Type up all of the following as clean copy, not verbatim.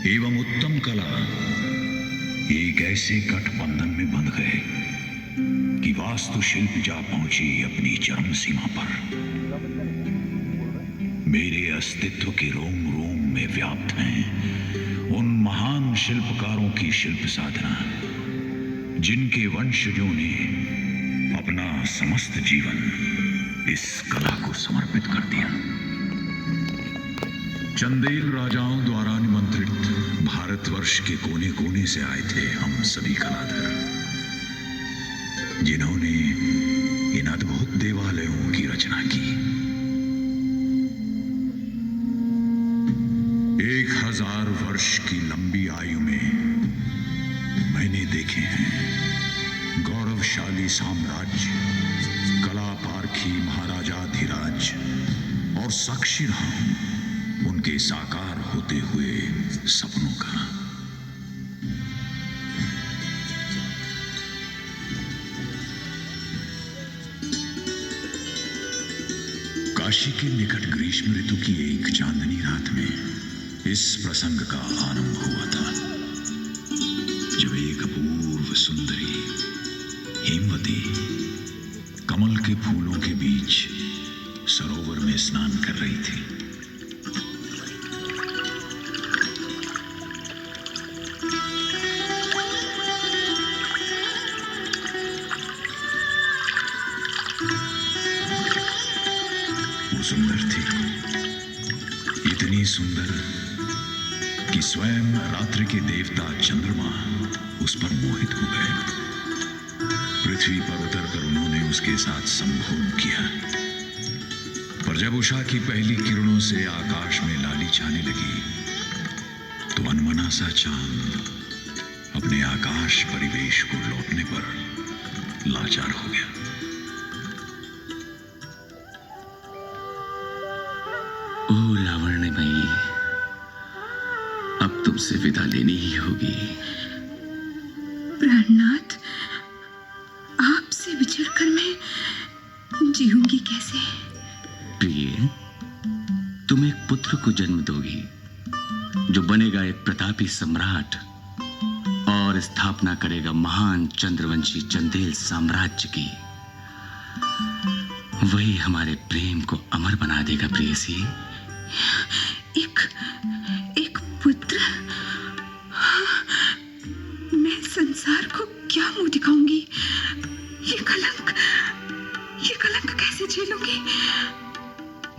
एवं उत्तम कला एक ऐसे गठबंधन में बंध गए कि वास्तुशिल्प जा पहुंची अपनी चरम सीमा पर। मेरे अस्तित्व के रोम रोम में व्याप्त हैं उन महान शिल्पकारों की शिल्प साधना जिनके वंशजों ने अपना समस्त जीवन इस कला को समर्पित कर दिया। चंदेल राजाओं द्वारा निमंत्रित भारतवर्ष के कोने कोने से आए थे हम सभी कलाधर, जिन्होंने इन अद्भुत देवालयों की रचना की। 1000 वर्ष की लंबी आयु में मैंने देखे हैं गौरवशाली साम्राज्य, कला पारखी महाराजाधिराज और साक्षी रहा उनके साकार होते हुए सपनों का। काशी के निकट ग्रीष्म ऋतु की एक चांदनी रात में इस प्रसंग का आरंभ हुआ था, जब एक अपूर्व सुंदरी हेमवती कमल के फूलों के बीच सरोवर में स्नान कर रही थी। वो सुंदर थी, इतनी सुंदर कि स्वयं रात्रि के देवता चंद्रमा उस पर मोहित हो गए। पृथ्वी पर उतरकर उन्होंने उसके साथ संभोग किया, पर जब उषा की पहली किरणों से आकाश में लाली छाने लगी तो अनमना सा चांद अपने आकाश परिवेश को लौटने पर लाचार हो गया। ओ लावण्यमयी, अब तुमसे विदा लेनी ही होगी। प्राणनाथ, आपसे बिछड़कर मैं जीऊंगी कैसे? प्रिय, तुम एक पुत्र को जन्म दोगी जो बनेगा एक प्रतापी सम्राट और स्थापना करेगा महान चंद्रवंशी चंदेल साम्राज्य की। वही हमारे प्रेम को अमर बना देगा प्रेयसी। एक पुत्र? मैं संसार को क्या मुंह दिखाऊंगी? ये कलंक कैसे झेलूंगी?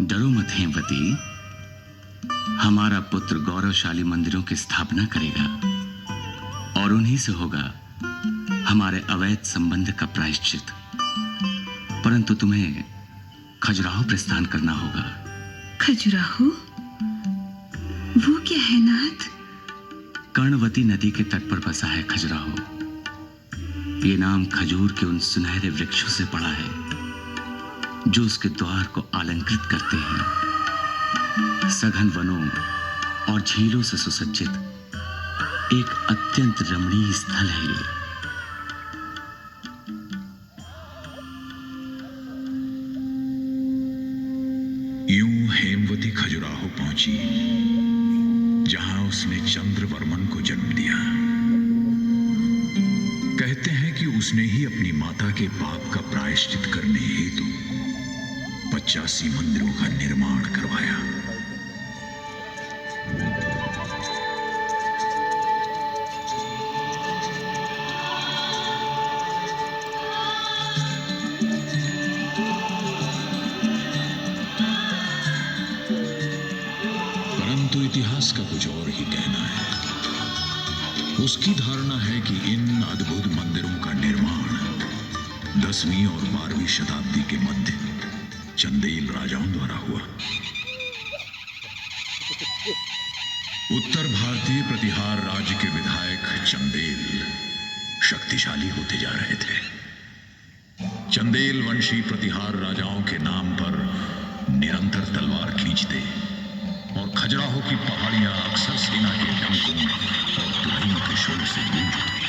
डरो मत हेमवती, हमारा पुत्र गौरवशाली मंदिरों की स्थापना करेगा और उन्हीं से होगा हमारे अवैध संबंध का प्रायश्चित। परंतु तुम्हें खजुराहो प्रस्थान करना होगा। खजुराहो? वो क्या है नाथ? कर्णवती नदी के तट पर बसा है खजुराहो। ये नाम खजूर के उन सुनहरे वृक्षों से पड़ा है जो उसके द्वार को अलंकृत करते हैं। सघन वनों और झीलों से सुसज्जित एक अत्यंत रमणीय स्थल है ये। यूं हेमवती खजुराहो पहुंची जहां उसने चंद्रवर्मन को जन्म दिया। कहते हैं कि उसने ही अपनी माता के पाप का प्रायश्चित करने हेतु 85 मंदिरों का निर्माण करवाया। परंतु इतिहास का कुछ और ही कहना है। उसकी धारणा है कि इन अद्भुत मंदिरों का निर्माण 10वीं और 12वीं शताब्दी के मध्य चंदेल राजाओं द्वारा हुआ। उत्तर भारतीय प्रतिहार राज्य के विधायक चंदेल शक्तिशाली होते जा रहे थे। चंदेल वंशी प्रतिहार राजाओं के नाम पर निरंतर तलवार खींचते और खजुराहो की पहाड़ियां अक्सर सेना के डंकों और तुरहियों के शोर से गूंज उठी।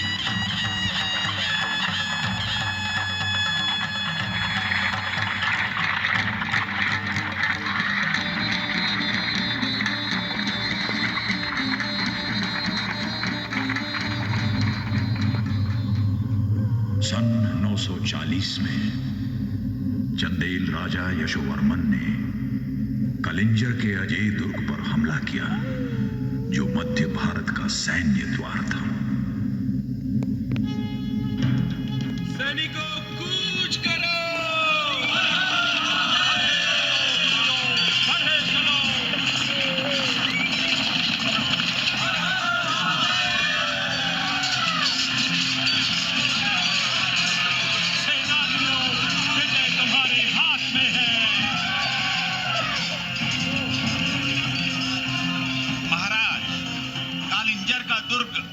1240 में चंदेल राजा यशोवर्मन ने कलिंजर के अजय दुर्ग पर हमला किया, जो मध्य भारत का सैन्य द्वार था। सैनिकों कूच करो!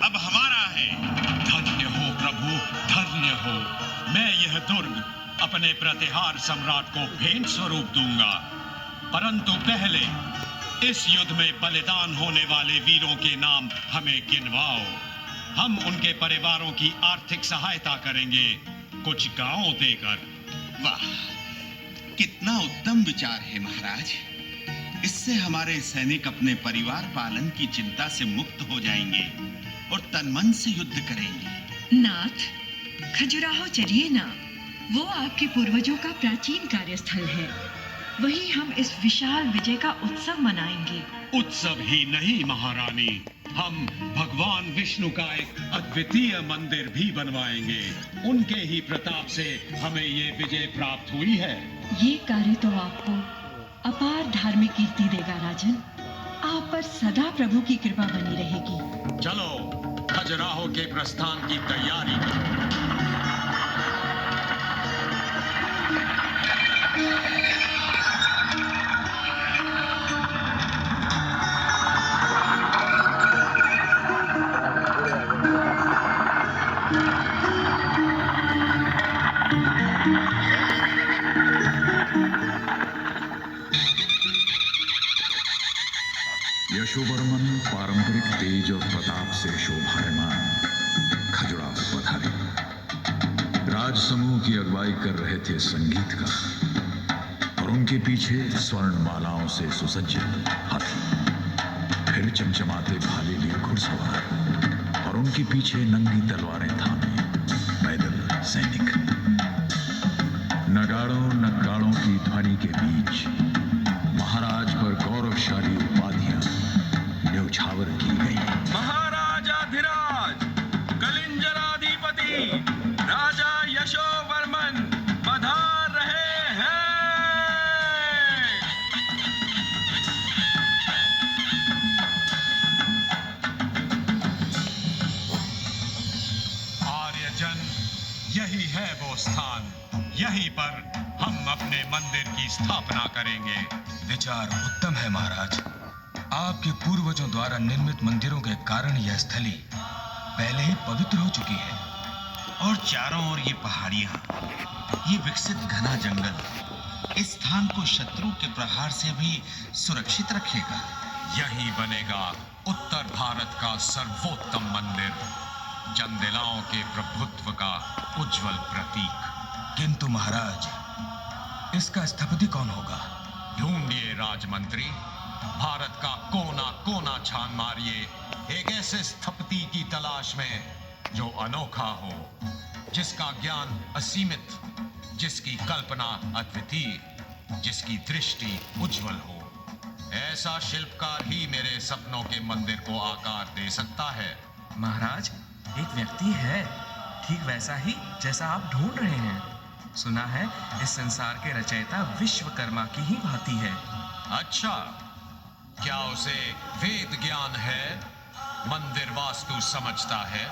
अब हमारा है। धन्य हो प्रभु, धन्य हो। मैं यह दुर्ग अपने प्रतिहार सम्राट को भेंट स्वरूप दूंगा, परंतु पहले इस युद्ध में बलिदान होने वाले वीरों के नाम हमें गिनवाओ। हम उनके परिवारों की आर्थिक सहायता करेंगे, कुछ गांव देकर। वाह, कितना उत्तम विचार है महाराज। इससे हमारे सैनिक अपने परिवार पालन की चिंता से मुक्त हो जाएंगे और तन मन से युद्ध करेंगे। नाथ, खजुराहो चलिए ना। वो आपके पूर्वजों का प्राचीन कार्यस्थल है। वहीं हम इस विशाल विजय का उत्सव मनाएंगे। उत्सव ही नहीं महारानी, हम भगवान विष्णु का एक अद्वितीय मंदिर भी बनवाएंगे। उनके ही प्रताप से हमें ये विजय प्राप्त हुई है। ये कार्य तो आपको अपार धार्मिक कीर्ति देगा राजन। आप पर सदा प्रभु की कृपा बनी रहेगी। चलो खजुराहो के प्रस्थान की तैयारी करो। यशोवर्मन पारंपरिक तेज और प्रताप से शोभायमान खजुराहो पधारे। राजसमूह की अगुवाई कर रहे थे संगीतकार, और उनके पीछे स्वर्णमालाओं से सुसज्जित हाथी, फिर चमचमाते भाले लिए घुड़सवार, और उनके पीछे नंगी तलवारें थामे पैदल सैनिक। नगाड़ों नगाड़ों की ध्वनि के बीच महाराज पर गौरवशाली उपाधियां न्यौछावर की गई। महाराजाधिराज कलिंजराधिपति राजा यशोवर्मन पधार रहे हैं। आर्यजन, यही है वो स्थान, यहीं पर हम अपने मंदिर की स्थापना करेंगे। विचार उत्तम है महाराज। आपके पूर्वजों द्वारा निर्मित मंदिरों के कारण यह स्थली पहले ही पवित्र हो चुकी है। और चारों ओर ये पहाड़ियां, ये विकसित घना जंगल इस स्थान को शत्रु के प्रहार से भी सुरक्षित रखेगा। यही बनेगा उत्तर भारत का सर्वोत्तम मंदिर, चंदेलाओं के प्रभुत्व का उज्जवल प्रतीक। किंतु महाराज, इसका स्थपति कौन होगा? ढूंढिए राजमंत्री, भारत का कोना कोना छान मारिए एक ऐसे स्थपति की तलाश में जो अनोखा हो, जिसका ज्ञान असीमित, जिसकी कल्पना अद्वितीय, जिसकी दृष्टि उज्जवल हो। ऐसा शिल्पकार ही मेरे सपनों के मंदिर को आकार दे सकता है। महाराज, एक व्यक्ति है ठीक वैसा ही जैसा आप ढूंढ रहे हैं। सुना है इस संसार के रचयिता विश्वकर्मा की ही भांति है। अच्छा, क्या उसे वेद ज्ञान है, मंदिर वास्तु समझता है,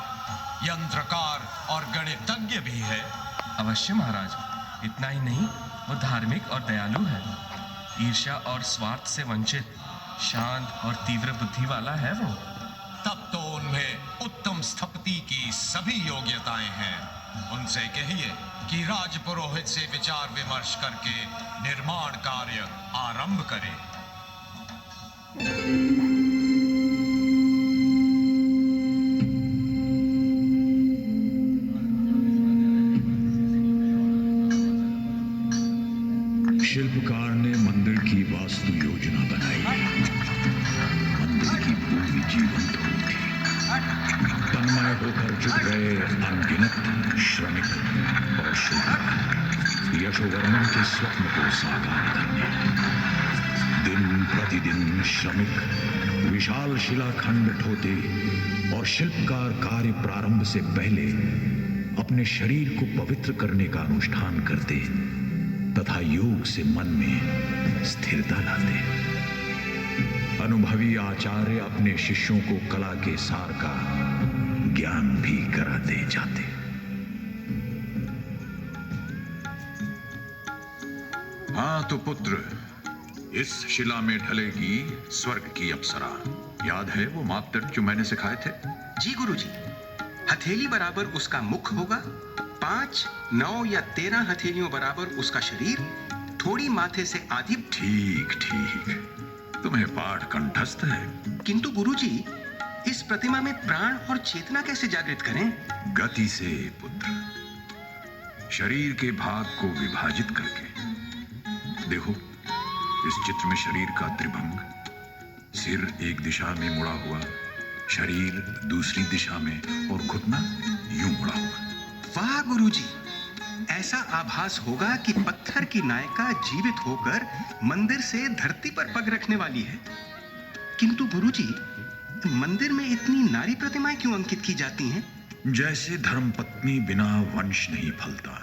यंत्रकार और गणितज्ञ भी है? अवश्य महाराज, इतना ही नहीं, वो धार्मिक और दयालु है। ईर्ष्या और स्वार्थ से वंचित, शांत और तीव्र बुद्धि वाला है वो। तब तो उनमें उत्तम स्थपति की सभी योग्यताएं हैं। उनसे कहिए कि राज पुरोहित से विचार विमर्श करके निर्माण कार्य आरंभ करें। शिल्पकार ने मंदिर की वास्तु योजना बनाई। मंदिर की भूमि जीवंत होगी। तन्मय होकर जुट गए अनगिनत श्रमिक और शुभ यशोवर्मन के स्वप्न को साकार करने दिन प्रतिदिन श्रमिक विशाल शिलाखंड ढोते और शिल्पकार कार्य प्रारंभ से पहले अपने शरीर को पवित्र करने का अनुष्ठान करते तथा योग से मन में स्थिरता लाते। अनुभवी आचार्य अपने शिष्यों को कला के सार का ज्ञान भी कराते जाते। हाँ तो पुत्र, इस शिला में ढलेगी स्वर्ग की अप्सरा। याद है वो मापदंड जो मैंने सिखाए थे? जी गुरुजी। हथेली बराबर उसका मुख होगा, 5, 9 या 13 हथेलियों बराबर उसका शरीर, थोड़ी माथे से आधी। ठीक ठीक, तुम्हें पाठ कंठस्थ है। किंतु गुरुजी, इस प्रतिमा में प्राण और चेतना कैसे जागृत करें? गति से पुत्र, शरीर के भाग को विभाजित करके। देखो, इस चित्र में शरीर का त्रिभंग, सिर एक दिशा में मुड़ा हुआ, शरीर दूसरी दिशा में और घुटना यूं मुड़ा हुआ। वाह गुरुजी, ऐसा आभास होगा कि पत्थर की नायिका जीवित होकर मंदिर से धरती पर पग रखने वाली है। किंतु गुरुजी, मंदिर में इतनी नारी प्रतिमाएं क्यों अंकित की जाती हैं? जैसे धर्मपत्नी बिना वंश नहीं फलता,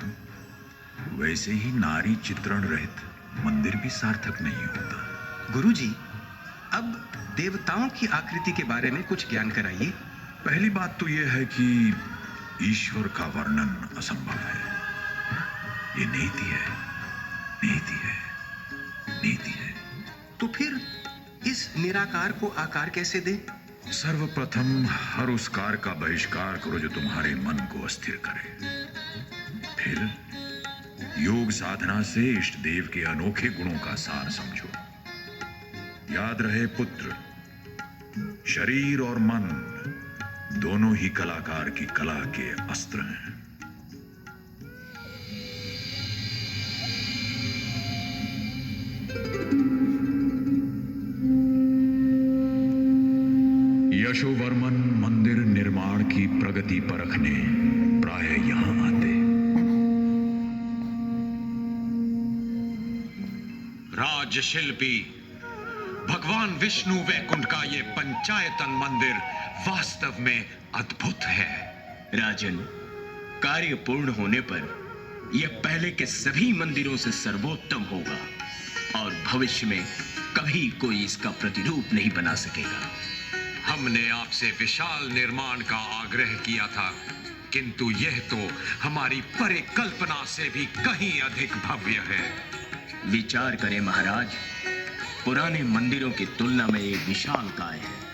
वैसे ही नारी चित्रण रहित मंदिर भी सार्थक नहीं होता। गुरुजी, अब देवताओं की आकृति के बारे में कुछ ज्ञान कराइए। पहली बात तो यह है कि ईश्वर का वर्णन असंभव है। ये नीति है, नीति है, नीति है। तो फिर इस निराकार को आकार कैसे दे? सर्वप्रथम हर उस कार का बहिष्कार करो जो तुम्हारे मन को अस्थिर करे। फिर योग साधना से इष्ट देव के अनोखे गुणों का सार समझो। याद रहे पुत्र, शरीर और मन दोनों ही कलाकार की कला के अस्त्र हैं। यशोवर्मन मंदिर निर्माण की प्रगति परखने प्रायः यहां आते। राजशिल्पी भगवान विष्णु वैकुंठ का ये पंचायतन मंदिर वास्तव में अद्भुत है। राजन, कार्य पूर्ण होने पर यह पहले के सभी मंदिरों से सर्वोत्तम होगा और भविष्य में कभी कोई इसका प्रतिरूप नहीं बना सकेगा। हमने आपसे विशाल निर्माण का आग्रह किया था, किंतु यह तो हमारी परिकल्पना से भी कहीं अधिक भव्य है। विचार करें महाराज, पुराने मंदिरों की तुलना में ये विशालकाय है।